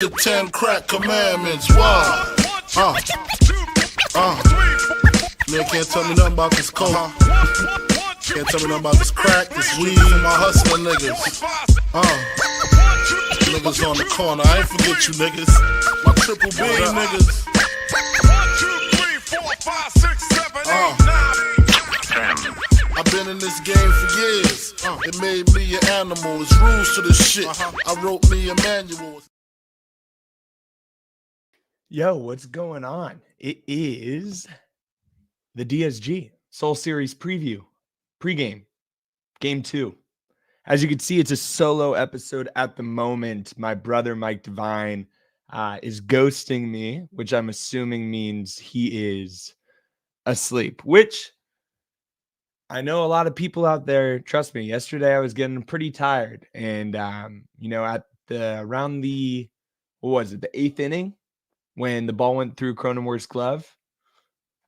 The 10 crack commandments, wow. Man can't tell me nothing about this coke. Can't tell me nothing about this crack, this weed, and my hustling niggas. Niggas on the corner, I ain't forget you niggas. My triple B niggas. 1, 2, 3, 4, 5, 6, 7, 8, 9. I've been in this game for years. It made me an animal. It's rules to this shit. I wrote me a manual. Yo, what's going on? It is the DSG Seoul Series preview, pregame, game 2. As you can see, it's a solo episode at the moment. My brother, Mike Devine, is ghosting me, which I'm assuming means he is asleep, which I know a lot of people out there, trust me, yesterday I was getting pretty tired. And, at around the 8th inning, when the ball went through Cronenworth's glove,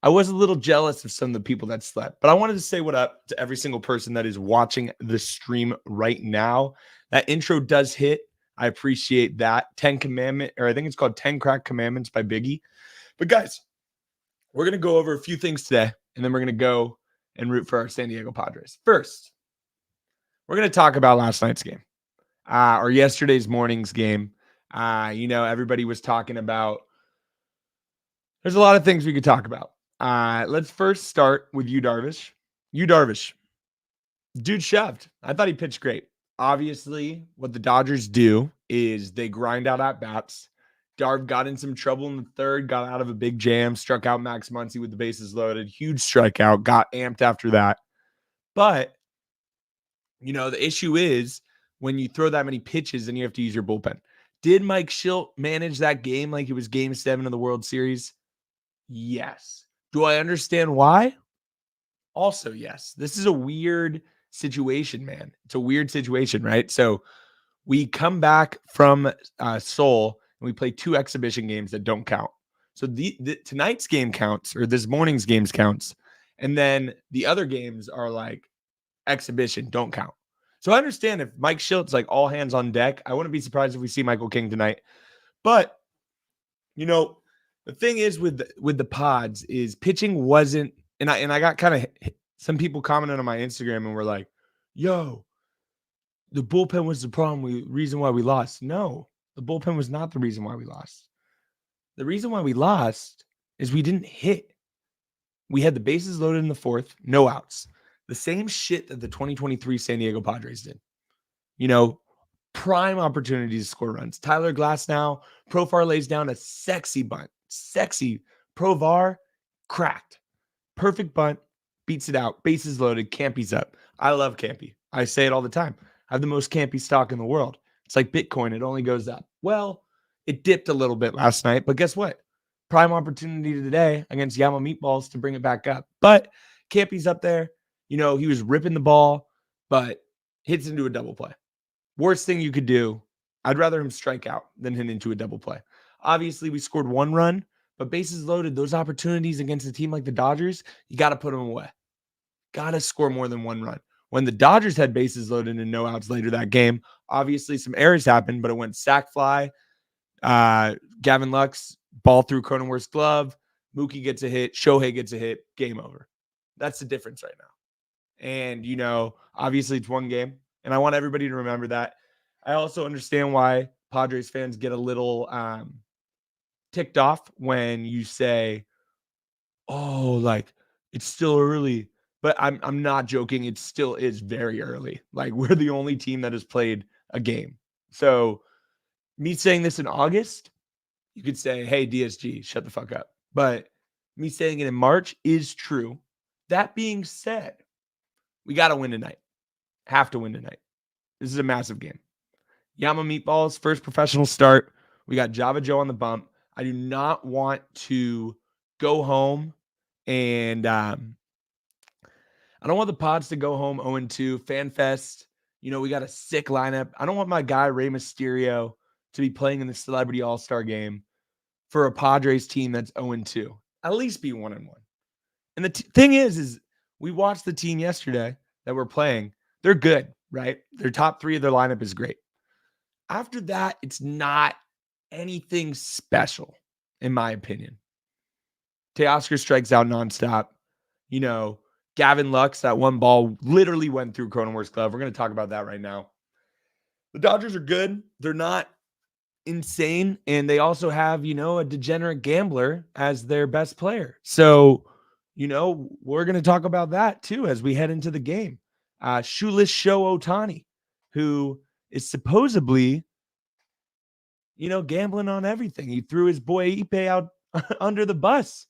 I was a little jealous of some of the people that slept. But I wanted to say what up to every single person that is watching the stream right now. That intro does hit. I appreciate that. 10 Commandment, or I think it's called 10 Crack Commandments by Biggie. But guys, we're going to go over a few things today, and then we're going to go and root for our San Diego Padres. First, we're going to talk about last night's game, or yesterday's morning's game. Everybody was talking about. There's a lot of things we could talk about. Let's first start with Yu Darvish. Dude shoved. I thought he pitched great. Obviously, what the Dodgers do is they grind out at-bats. Darv got in some trouble in the third, got out of a big jam, struck out Max Muncy with the bases loaded. Huge strikeout, got amped after that. But, the issue is when you throw that many pitches and you have to use your bullpen. Did Mike Shildt manage that game like it was Game 7 of the World Series? Yes. Do I understand why? Also, yes. This is a weird situation, man. It's a weird situation, right? So we come back from Seoul and we play 2 exhibition games that don't count. So tonight's game counts, or this morning's games counts, and then the other games are like exhibition, don't count. So I understand if Mike Shildt's like all hands on deck. I wouldn't be surprised if we see Michael King tonight. But, the thing is with the Pods is pitching wasn't, and I got kind of some people commented on my Instagram and were like, yo, the bullpen was the reason why we lost. No, the bullpen was not the reason why we lost. The reason why we lost is we didn't hit. We had the bases loaded in the 4th, no outs. The same shit that the 2023 San Diego Padres did. Prime opportunities to score runs. Tyler Glasnow, Profar lays down a sexy bunt. Sexy. Provar, cracked. Perfect bunt, beats it out. Bases loaded, Campy's up. I love Campy. I say it all the time. I have the most Campy stock in the world. It's like Bitcoin. It only goes up. Well, it dipped a little bit last night, but guess what? Prime opportunity today against Yama Meatballs to bring it back up. But Campy's up there. He was ripping the ball, but hits into a double play. Worst thing you could do, I'd rather him strike out than hit into a double play. Obviously, we scored 1 run, but bases loaded, those opportunities against a team like the Dodgers, you got to put them away. Got to score more than 1 run. When the Dodgers had bases loaded and no outs later that game, obviously some errors happened, but it went sac fly. Gavin Lux, ball through Cronenworth's glove. Mookie gets a hit. Shohei gets a hit. Game over. That's the difference right now. And, obviously it's 1 game. And I want everybody to remember that. I also understand why Padres fans get a little ticked off when you say, oh, like, it's still early. But I'm not joking. It still is very early. Like, we're the only team that has played a game. So me saying this in August, you could say, hey, DSG, shut the fuck up. But me saying it in March is true. That being said, we got to win tonight. Have to win tonight. This is a massive game. Yama Meatballs, first professional start. We got Java Joe on the bump. I do not want to go home and I don't want the Pods to go home 0-2. FanFest, we got a sick lineup. I don't want my guy Rey Mysterio to be playing in the Celebrity All-Star game for a Padres team that's 0-2. At least be 1-1. And the thing is we watched the team yesterday that we're playing. They're good, right? Their top 3 of their lineup is great. After that, it's not anything special, in my opinion. Teoscar strikes out nonstop. Gavin Lux, that one ball literally went through Cronenworth's glove. We're going to talk about that right now. The Dodgers are good. They're not insane. And they also have, a degenerate gambler as their best player. So, we're going to talk about that too as we head into the game. Shoeless Show Ohtani, who is supposedly, gambling on everything. He threw his boy Ipe out under the bus.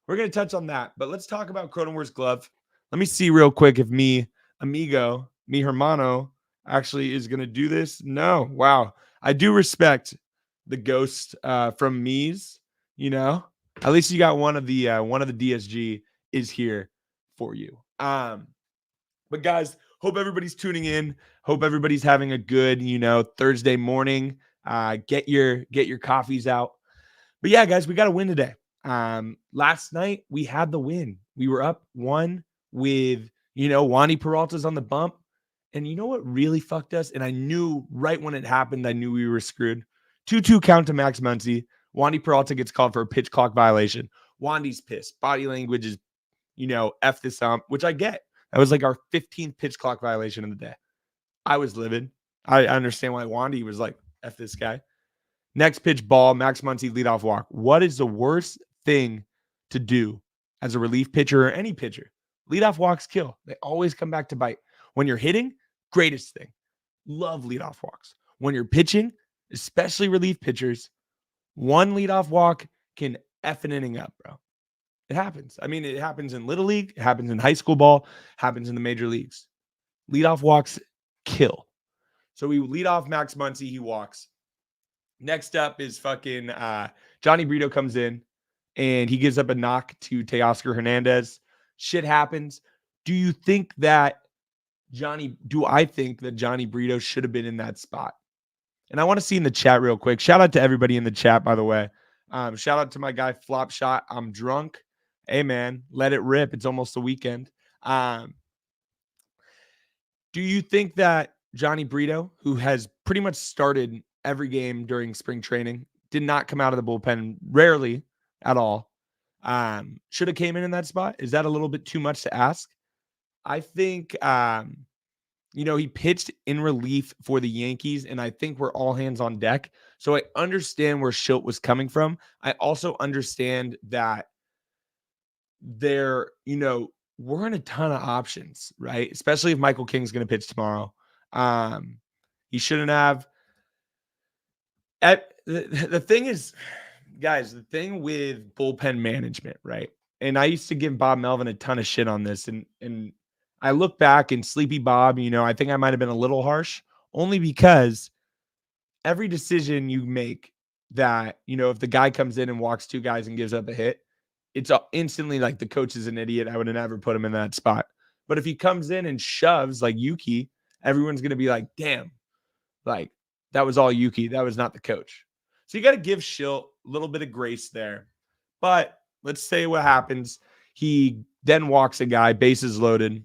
We're going to touch on that. But let's talk about Cronenworth's glove. Let me see real quick if mi hermano, actually is going to do this. No. Wow. I do respect the ghost from Mies, At least you got one of the DSG is here for you. But guys, hope everybody's tuning in. Hope everybody's having a good, Thursday morning. Get your coffees out. But yeah, guys, we got to win today. Last night we had the win. We were up 1 with, Wandy Peralta's on the bump. And you know what really fucked us? And I knew right when it happened, I knew we were screwed. 2-2 count to Max Muncy. Wandy Peralta gets called for a pitch clock violation. Wandy's pissed. Body language is, F this up, which I get. That was like our 15th pitch clock violation of the day. I was livid. I understand why Wandy was like, F this guy. Next pitch ball, Max Muncy leadoff walk. What is the worst thing to do as a relief pitcher or any pitcher? Leadoff walks kill. They always come back to bite. When you're hitting, greatest thing. Love leadoff walks. When you're pitching, especially relief pitchers, one leadoff walk can F an inning up, bro. It happens. I mean, it happens in Little League. It happens in high school ball. Happens in the major leagues. Leadoff walks kill. So we lead off Max Muncy. He walks. Next up is fucking Johnny Brito comes in and he gives up a knock to Teoscar Hernandez. Shit happens. Do I think that Johnny Brito should have been in that spot? And I want to see in the chat real quick. Shout out to everybody in the chat, by the way. Shout out to my guy Flop Shot. I'm drunk. Hey man, let it rip. It's almost the weekend. Do you think that Johnny Brito, who has pretty much started every game during spring training, did not come out of the bullpen rarely at all, should have came in that spot? Is that a little bit too much to ask? I think, he pitched in relief for the Yankees, and I think we're all hands on deck. So I understand where Schilt was coming from. I also understand that there, weren't a ton of options, right? Especially if Michael King's going to pitch tomorrow. He shouldn't have. The thing is, guys, the thing with bullpen management, right? And I used to give Bob Melvin a ton of shit on this. And I look back and Sleepy Bob, I think I might have been a little harsh, only because every decision you make that, if the guy comes in and walks 2 guys and gives up a hit, it's instantly like the coach is an idiot. I would have never put him in that spot. But if he comes in and shoves like Yuki, everyone's going to be like, damn, like that was all Yuki. That was not the coach. So you got to give Schilt a little bit of grace there. But let's say what happens. He then walks a guy, bases loaded.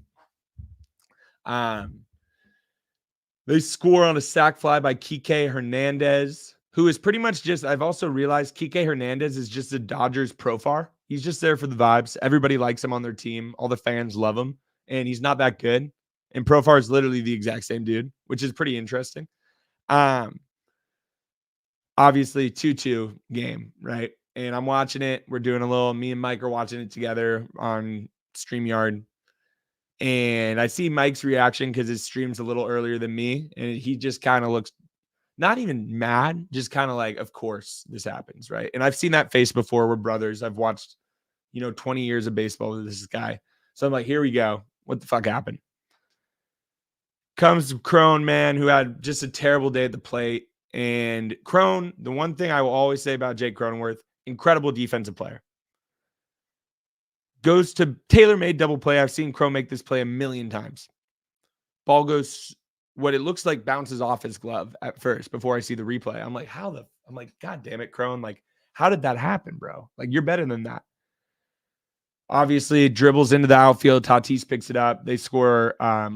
They score on a sac fly by Kike Hernandez, who is pretty much just, I've also realized Kike Hernandez is just a Dodgers profar. He's just there for the vibes. Everybody likes him on their team. All the fans love him. And he's not that good. And Profar is literally the exact same dude, which is pretty interesting. Obviously 2-2 game, right? And I'm watching it. We're doing me and Mike are watching it together on StreamYard. And I see Mike's reaction because his stream's a little earlier than me. And he just kind of looks not even mad, just kind of like, of course this happens, right? And I've seen that face before. We're brothers. I've watched, 20 years of baseball with this guy. So I'm like, here we go. What the fuck happened? Comes Crone, man, who had just a terrible day at the plate. And Crone, the one thing I will always say about Jake Cronenworth, incredible defensive player. Goes to tailor-made double play. I've seen Crone make this play a million times. Ball goes, what it looks like bounces off his glove at first before I see the replay. I'm like, God damn it, Crone. Like, how did that happen, bro? Like, you're better than that. Obviously, it dribbles into the outfield. Tatis picks it up. They score a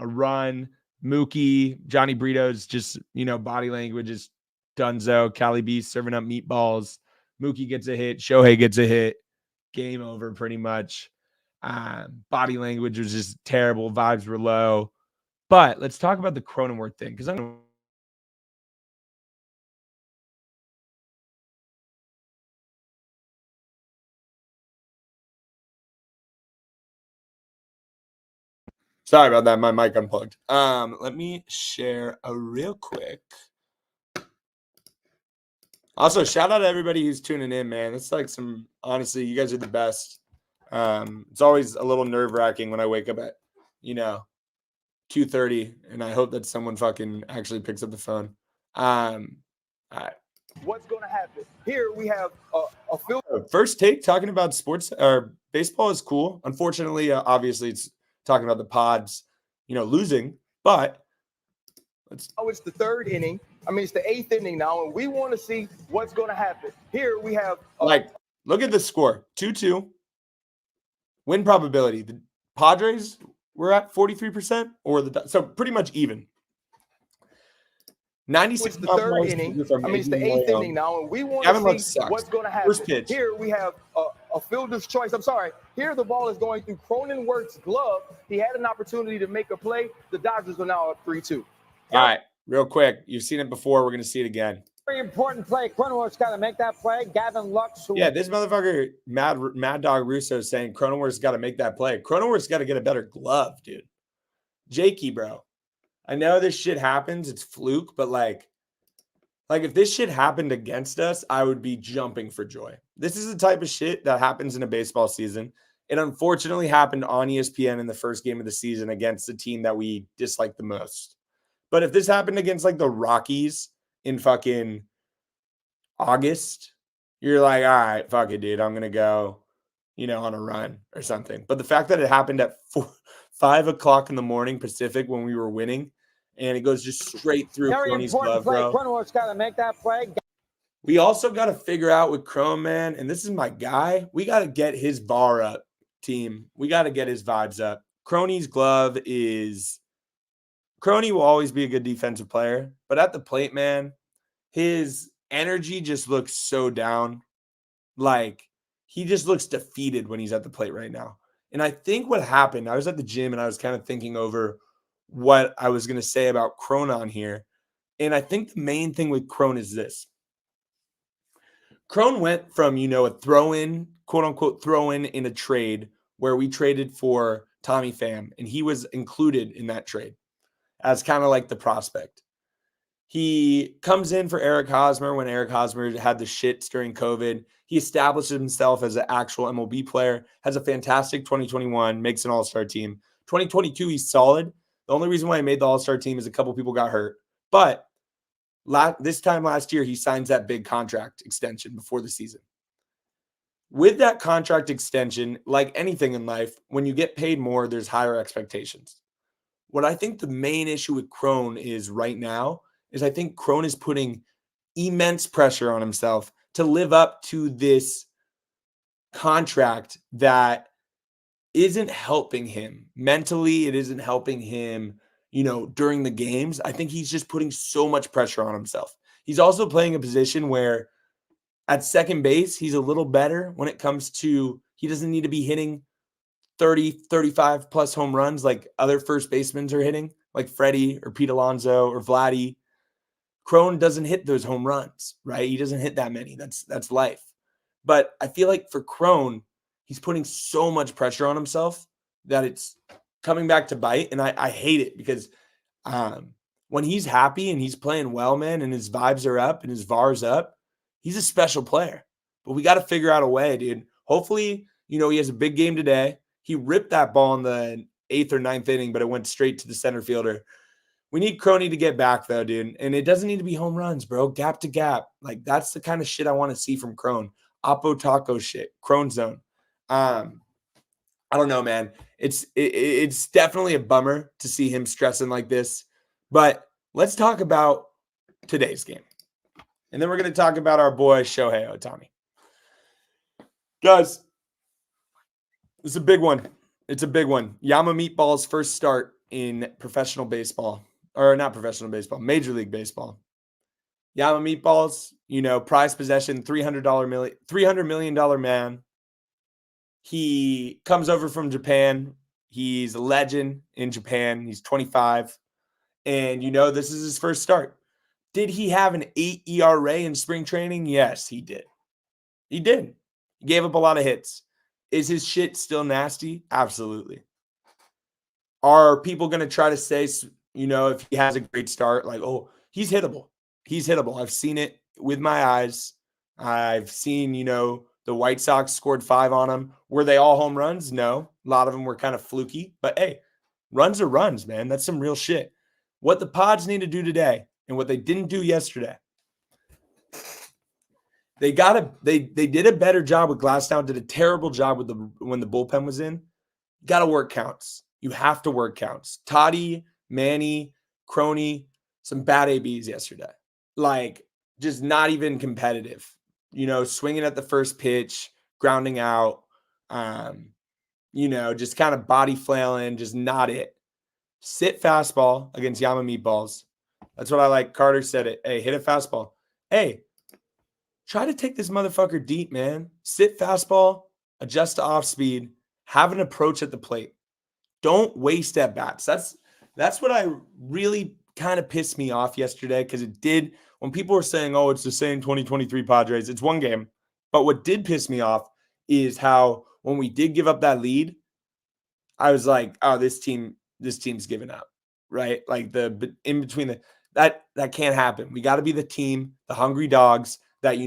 run. Mookie, Johnny Brito's just, body language is Dunzo, Cali B serving up meatballs. Mookie gets a hit. Shohei gets a hit. Game over pretty much. Body language was just terrible. Vibes were low. But let's talk about the Cronenworth thing because I'm sorry about that. My mic unplugged. Let me share a real quick. Also, shout out to everybody who's tuning in, man. It's like honestly, you guys are the best. It's always a little nerve-wracking when I wake up at, 2:30, and I hope that someone fucking actually picks up the phone. All right. What's going to happen? Here we have a film. First take talking about sports or baseball is cool. Unfortunately, obviously, it's talking about the Pods, losing, but it's the third inning. It's the eighth inning now, and we want to see what's going to happen. Here we have look at the score, 2-2. Win probability. The Padres were at 43%, so pretty much even. 96. It's the third inning. It's the eighth inning now, and we want to see what's going to happen. First pitch. Here we have a fielder's choice. I'm sorry. Here the ball is going through Cronenworth's glove. He had an opportunity to make a play. The Dodgers are now up 3-2. All right, real quick. You've seen it before. We're going to see it again. Very important play. Cronenworth's got to make that play. Gavin Lux. Yeah, this motherfucker, Mad Dog Russo, is saying Cronenworth's got to make that play. Cronenworth's got to get a better glove, dude. Jakey, bro. I know this shit happens. It's fluke, but like if this shit happened against us, I would be jumping for joy. This is the type of shit that happens in a baseball season. It unfortunately happened on ESPN in the first game of the season against the team that we dislike the most. But if this happened against like the Rockies in fucking August, you're like, all right, fuck it, dude. I'm going to go, on a run or something. But the fact that it happened at 5 o'clock in the morning Pacific when we were winning, and it goes just straight through Crony's glove, bro. Cronenworth's got to make that play. We also got to figure out with Crone, man, and this is my guy, we got to get his bar up, team. We got to get his vibes up. Crony's glove is... Crony will always be a good defensive player, but at the plate, man, his energy just looks so down. Like, he just looks defeated when he's at the plate right now. And I think what happened, I was at the gym and I was kind of thinking over what I was going to say about Crone on here. And I think the main thing with Crone is this. Crone went from, a throw-in, quote-unquote throw-in in a trade where we traded for Tommy Pham, and he was included in that trade as kind of like the prospect. He comes in for Eric Hosmer when Eric Hosmer had the shits during COVID. He established himself as an actual MLB player, has a fantastic 2021, makes an all-star team. 2022, he's solid. The only reason why he made the all-star team is a couple people got hurt. But this time last year, he signs that big contract extension before the season. With that contract extension, like anything in life, when you get paid more, there's higher expectations. What I think the main issue with Crone is right now is I think Crone is putting immense pressure on himself to live up to this contract that isn't helping him mentally. It isn't helping him, during the games. I think he's just putting so much pressure on himself. He's also playing a position where at second base, he's a little better when it comes to, he doesn't need to be hitting 30, 35 plus home runs like other first basemen are hitting, like Freddie or Pete Alonso or Vladdy. Crone doesn't hit those home runs, right? He doesn't hit that many. That's life. But I feel like for Crone, he's putting so much pressure on himself that it's coming back to bite. And I hate it because when he's happy and he's playing well, man, and his vibes are up and his VAR's up, he's a special player. But we got to figure out a way, dude. Hopefully, he has a big game today. He ripped that ball in the 8th or 9th inning, but it went straight to the center fielder. We need Crony to get back, though, dude. And it doesn't need to be home runs, bro. Gap to gap. Like, that's the kind of shit I want to see from Crone. Oppo Taco shit. Crone zone. I don't know, man. It's definitely a bummer to see him stressing like this. But let's talk about today's game. And then we're going to talk about our boy Shohei Ohtani. Guys, it's a big one. It's a big one. Yama Meatball's first start in professional baseball. Or not professional baseball, Major League Baseball. Yama Meatballs, prize possession, $300 million man. He comes over from Japan. He's a legend in Japan. He's 25. And, this is his first start. Did he have an 8 ERA in spring training? Yes, he did. He did. He gave up a lot of hits. Is his shit still nasty? Absolutely. Are people going to try to say, if he has a great start, like, oh, he's hittable. He's hittable. I've seen it with my eyes. I've seen, the White Sox scored 5 on him. Were they all home runs? No. A lot of them were kind of fluky. But, hey, runs are runs, man. That's some real shit. What the Pods need to do today and what they didn't do yesterday, they did a better job with Glasnow, did a terrible job with when the bullpen was in. You got to work counts. You have to work counts. Toddy, Manny, Crony, some bad ABs yesterday. Like, just not even competitive. Swinging at the first pitch, grounding out, just kind of body flailing, just not it. Sit fastball against Yama Meatballs. That's what I like. Carter said it. Hey, hit a fastball. Hey, try to take this motherfucker deep, man. Sit fastball, adjust to off speed, have an approach at the plate. Don't waste at bats. That's what I really kind of pissed me off yesterday, because it did. When people were saying, oh, it's the same 2023 Padres, it's one game. But what did piss me off is how when we did give up that lead, I was like, oh, this team's giving up, right? Like in between that can't happen. We got to be the team, the hungry dogs that,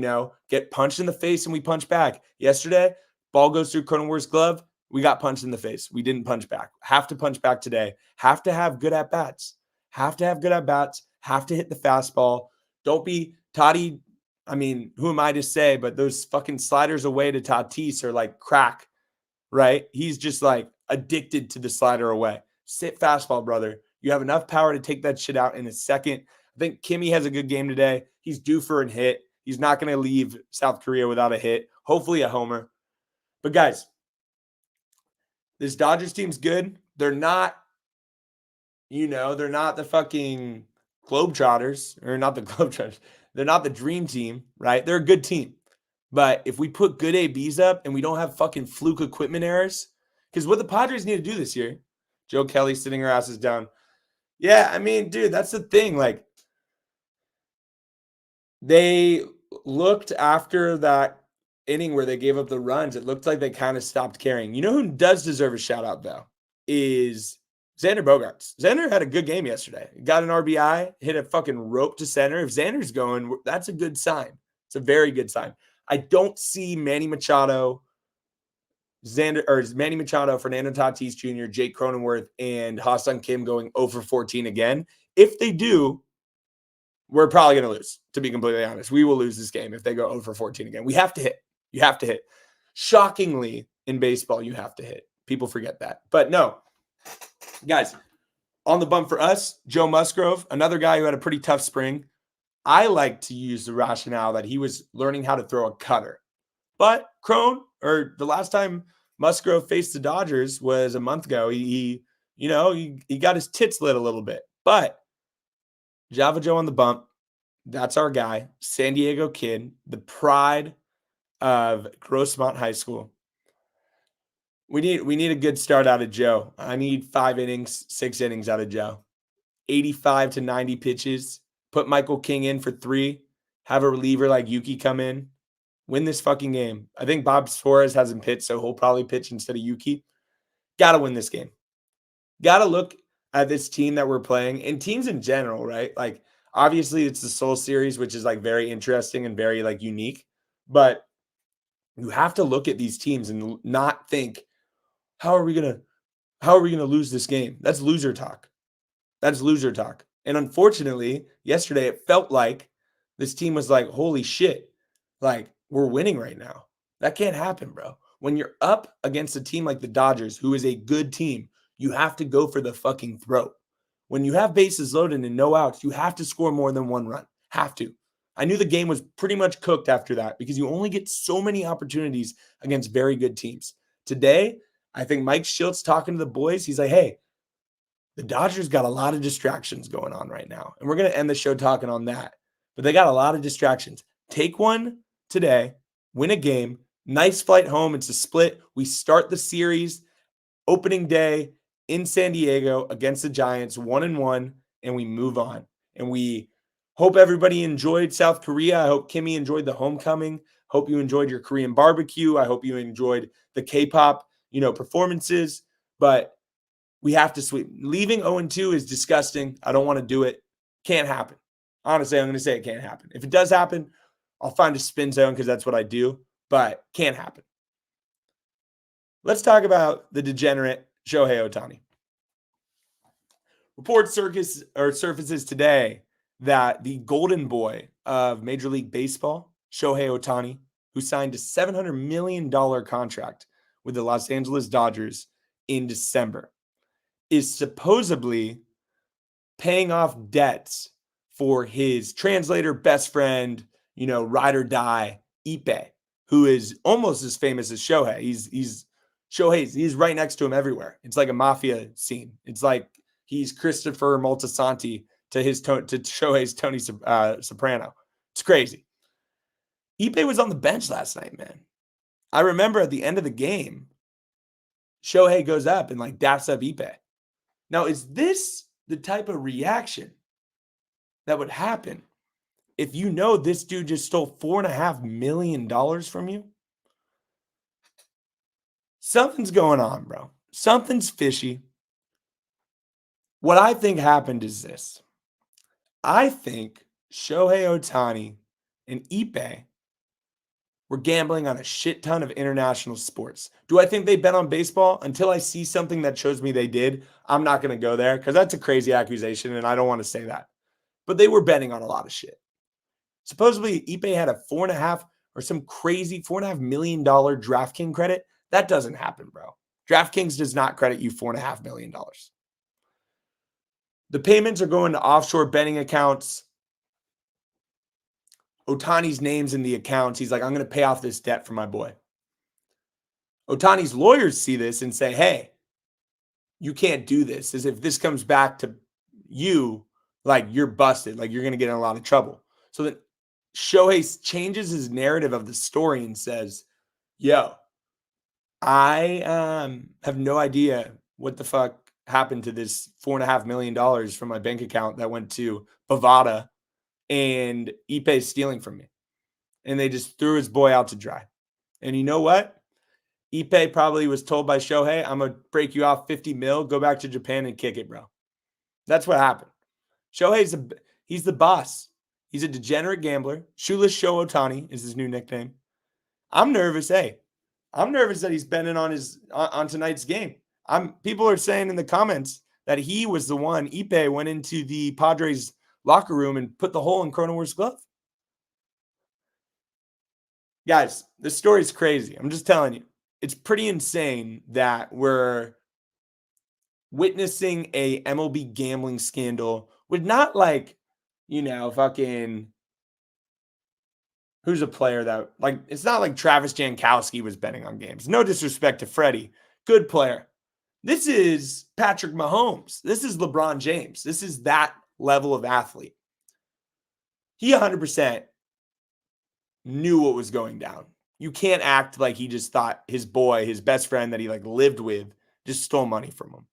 get punched in the face and we punch back. Yesterday, ball goes through Cronenworth's glove. We got punched in the face. We didn't punch back. Have to punch back today. Have to have good at-bats. Have to hit the fastball. Don't be Toddy. I mean, who am I to say? But those fucking sliders away to Tatis are like crack, right? He's just like addicted to the slider away. Sit fastball, brother. You have enough power to take that shit out in a second. I think Kimmy has a good game today. He's due for a hit. He's not going to leave South Korea without a hit. Hopefully a homer. But guys, this Dodgers team's good. They're not, they're not the fucking Globetrotters, or not the Globetrotters. They're not the dream team, right? They're a good team. But if we put good ABs up and we don't have fucking fluke equipment errors, because what the Padres need to do this year, Joe Kelly sitting her asses down. Yeah, I mean, dude, that's the thing. Like, they looked after that inning where they gave up the runs. It looked like they kind of stopped caring. You know who does deserve a shout out, though, is Xander Bogaerts. Xander had a good game yesterday. Got an RBI, hit a fucking rope to center. If Xander's going, that's a good sign. It's a very good sign. I don't see Manny Machado, Fernando Tatis Jr., Jake Cronenworth, and Ha-Seong Kim going 0 for 14 again. If they do, we're probably going to lose, to be completely honest. We will lose this game if they go 0 for 14 again. We have to hit. You have to hit. Shockingly, in baseball, you have to hit. People forget that. But no. Guys, on the bump for us, Joe Musgrove, another guy who had a pretty tough spring. I like to use the rationale that he was learning how to throw a cutter. But the last time Musgrove faced the Dodgers was a month ago. He got his tits lit a little bit. But Java Joe on the bump, that's our guy. San Diego kid, the pride of Grossmont High School. We need a good start out of Joe. I need 5 innings, 6 innings out of Joe. 85 to 90 pitches. Put Michael King in for 3. Have a reliever like Yuki come in. Win this fucking game. I think Bob Suarez hasn't pitched, so he'll probably pitch instead of Yuki. Got to win this game. Got to look at this team that we're playing, and teams in general, right? Like, obviously, it's the Seoul series, which is like very interesting and very like unique. But you have to look at these teams and not think, how are we gonna lose this game? That's loser talk. And unfortunately, yesterday it felt like this team was like, holy shit, like we're winning right now. That can't happen, bro. When you're up against a team like the Dodgers, who is a good team, you have to go for the fucking throat. When you have bases loaded and no outs, you have to score more than 1 run. Have to. I knew the game was pretty much cooked after that because you only get so many opportunities against very good teams. Today, I think Mike Schiltz talking to the boys, he's like, hey, the Dodgers got a lot of distractions going on right now. And we're going to end the show talking on that. but they got a lot of distractions. Take one today, win a game, nice flight home. It's a split. We start the series opening day in San Diego against the Giants, 1-1, and we move on. And we hope everybody enjoyed South Korea. I hope Kimmy enjoyed the homecoming. Hope you enjoyed your Korean barbecue. I hope you enjoyed the K-pop, performances. But we have to sweep. Leaving 0-2 is disgusting. I don't want to do it. Can't happen. Honestly, I'm going to say it can't happen. If it does happen, I'll find a spin zone because that's what I do. But can't happen. Let's talk about the degenerate Shohei Ohtani. Report surfaces today that the golden boy of Major League Baseball, Shohei Ohtani, who signed a $700 million contract with the Los Angeles Dodgers in December, is supposedly paying off debts for his translator, best friend, ride or die, Ippei, who is almost as famous as Shohei. He's right next to him everywhere. It's like a mafia scene. It's like he's Christopher Moltisanti to Shohei's Tony Soprano. It's crazy. Ippei was on the bench last night, man. I remember at the end of the game, Shohei goes up and daps up Ippei. Now, is this the type of reaction that would happen if this dude just stole $4.5 million from you? Something's going on, bro. Something's fishy. What I think happened is this. I think Shohei Ohtani and Ippei were gambling on a shit ton of international sports. Do I think they bet on baseball? Until I see something that shows me they did, I'm not going to go there because that's a crazy accusation and I don't want to say that. But they were betting on a lot of shit. Supposedly, Ippei had a $4.5 million DraftKings credit. That doesn't happen, bro. DraftKings does not credit you $4.5 million. The payments are going to offshore betting accounts. Ohtani's name's in the accounts. He's like, I'm going to pay off this debt for my boy. Ohtani's lawyers see this and say, hey, you can't do this. As if this comes back to you, you're busted. You're going to get in a lot of trouble. So then Shohei changes his narrative of the story and says, yo, I have no idea what the fuck happened to this $4.5 million from my bank account that went to Bovada and Ippei stealing from me. And they just threw his boy out to dry. And you know what? Ippei probably was told by Shohei, I'm going to break you off 50 mil, go back to Japan and kick it, bro. That's what happened. He's the boss. He's a degenerate gambler. Shoeless Show Ohtani is his new nickname. I'm nervous. I'm nervous that he's betting on tonight's game. People are saying in the comments that he was the one. Ippei went into the Padres locker room and put the hole in Cronenworth's glove. Guys, this story's crazy. I'm just telling you. It's pretty insane that we're witnessing a MLB gambling scandal with not fucking who's a player that it's not like Travis Jankowski was betting on games. No disrespect to Freddie. Good player. This is Patrick Mahomes. This is LeBron James. This is that level of athlete. He 100% knew what was going down. You can't act like he just thought his boy, his best friend that he lived with, just stole money from him.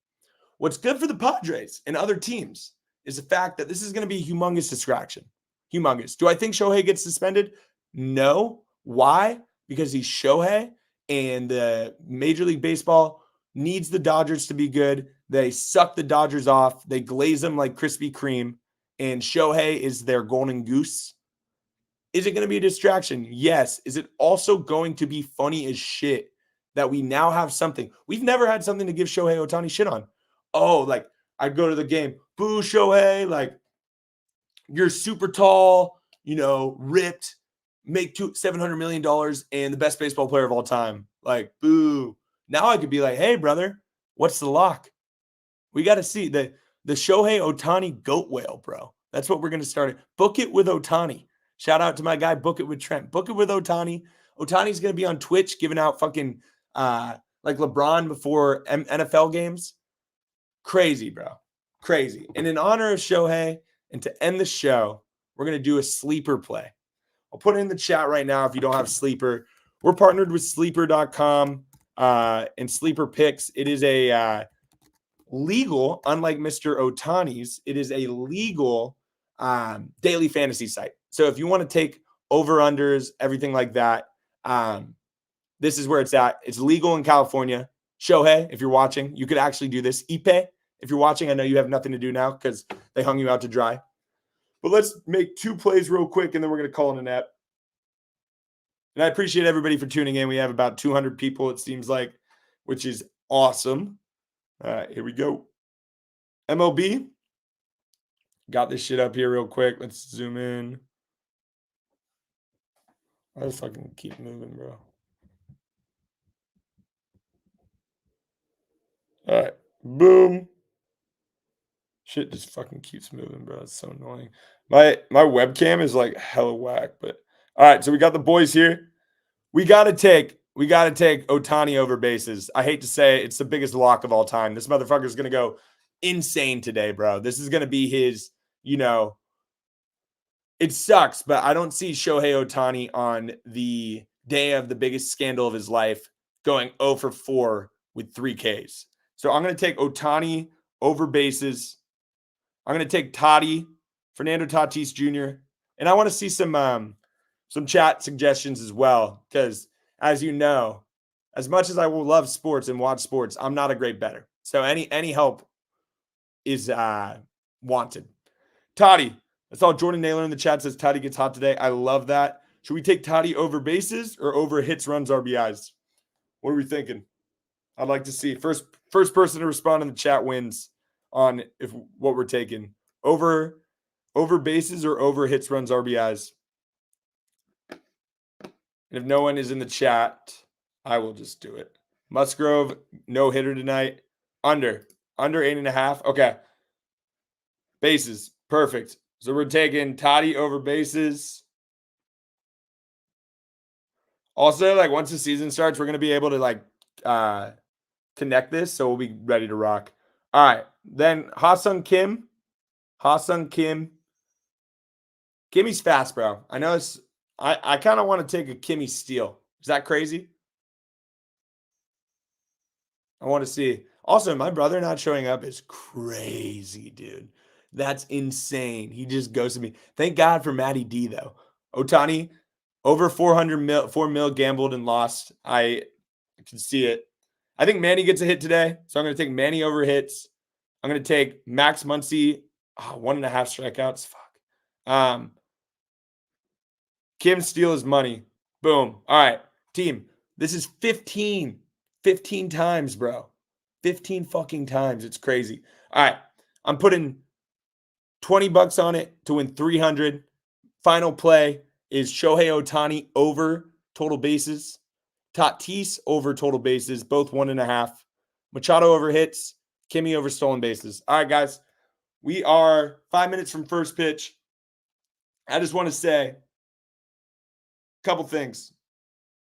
What's good for the Padres and other teams is the fact that this is going to be a humongous distraction. Humongous. Do I think Shohei gets suspended? No. Why? Because he's Shohei and the Major League Baseball needs the Dodgers to be good. They suck the Dodgers off. They glaze them like Krispy Kreme. And Shohei is their golden goose. Is it going to be a distraction? Yes. Is it also going to be funny as shit that we now have something? We've never had something to give Shohei Ohtani shit on. Oh, I'd go to the game. Boo, Shohei. You're super tall, ripped, make $700 million and the best baseball player of all time. Boo. Now I could be like, hey, brother, what's the lock? We got to see the Shohei Ohtani goat whale, bro. That's what we're going to start. Book it with Ohtani. Shout out to my guy, Book It with Trent. Book it with Ohtani. Ohtani's going to be on Twitch giving out fucking LeBron before NFL games. Crazy, bro. Crazy. And in honor of Shohei and to end the show, we're going to do a sleeper play. I'll put it in the chat right now if you don't have Sleeper. We're partnered with Sleeper.com and Sleeper Picks. It is a legal, unlike Mr. Otani's, it is a legal daily fantasy site. So if you want to take over-unders, everything like that, this is where it's at. It's legal in California. Shohei, if you're watching, you could actually do this. Ipe, if you're watching, I know you have nothing to do now because they hung you out to dry. But let's make 2 plays real quick, and then we're going to call it a nap. And I appreciate everybody for tuning in. We have about 200 people, it seems like, which is awesome. All right, here we go. MLB. Got this shit up here real quick. Let's zoom in. I just fucking keep moving, bro. All right, boom. Shit just fucking keeps moving, bro. It's so annoying. My webcam is like hella whack, but all right. So we got the boys here. We gotta take Otani over bases. I hate to say it, it's the biggest lock of all time. This motherfucker is gonna go insane today, bro. This is gonna be his. It sucks, but I don't see Shohei Otani on the day of the biggest scandal of his life going 0 for 4 with 3 Ks. So I'm going to take Otani over bases. I'm going to take Fernando Tatis Jr. And I want to see some chat suggestions as well, because as you know, as much as I will love sports and watch sports, I'm not a great bettor. So any help is wanted. Toddy, I saw Jordan Naylor in the chat says Toddy gets hot today. I love that. Should we take Toddy over bases or over hits, runs, RBIs? What are we thinking? I'd like to see. First person to respond in the chat wins on what we're taking. Over bases or over hits, runs, RBIs. And if no one is in the chat, I will just do it. Musgrove, no hitter tonight. Under 8.5. Okay. Bases. Perfect. So we're taking Toddy over bases. Also, like once the season starts, we're going to be able to connect this, so we'll be ready to rock. All right. Then Ha-Sung Kim. Kimmy's fast, bro. I know I kind of want to take a Kimmy steal. Is that crazy? I want to see. Also, my brother not showing up is crazy, dude. That's insane. He just ghosted me. Thank God for Matty D, though. Otani, over 4 mil gambled and lost. I can see it. I think Manny gets a hit today, so I'm going to take Manny over hits. I'm going to take Max Muncy, 1.5 strikeouts. Fuck. Kim steal his money. Boom. All right, team. This is 15 times, bro. 15 fucking times. It's crazy. All right, I'm putting $20 on it to win 300. Final play is Shohei Otani over total bases. Tatis over total bases, both 1.5. Machado over hits. Kimmy over stolen bases. All right, guys. We are 5 minutes from first pitch. I just want to say a couple things.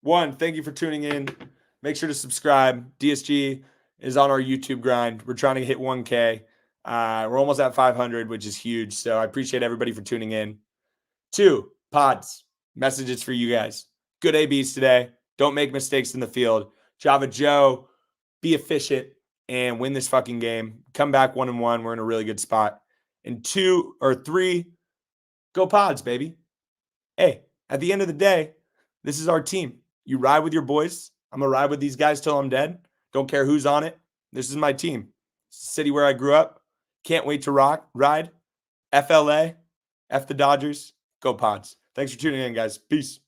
One, thank you for tuning in. Make sure to subscribe. DSG is on our YouTube grind. We're trying to hit 1K. We're almost at 500, which is huge. So I appreciate everybody for tuning in. 2, pods. Messages for you guys. Good ABs today. Don't make mistakes in the field. Java Joe, be efficient and win this fucking game. Come back 1-1. We're in a really good spot. And 2 or 3, go pods, baby. Hey, at the end of the day, this is our team. You ride with your boys. I'm going to ride with these guys till I'm dead. Don't care who's on it. This is my team. It's the city where I grew up. Can't wait to ride. FLA, F the Dodgers. Go Pods. Thanks for tuning in, guys. Peace.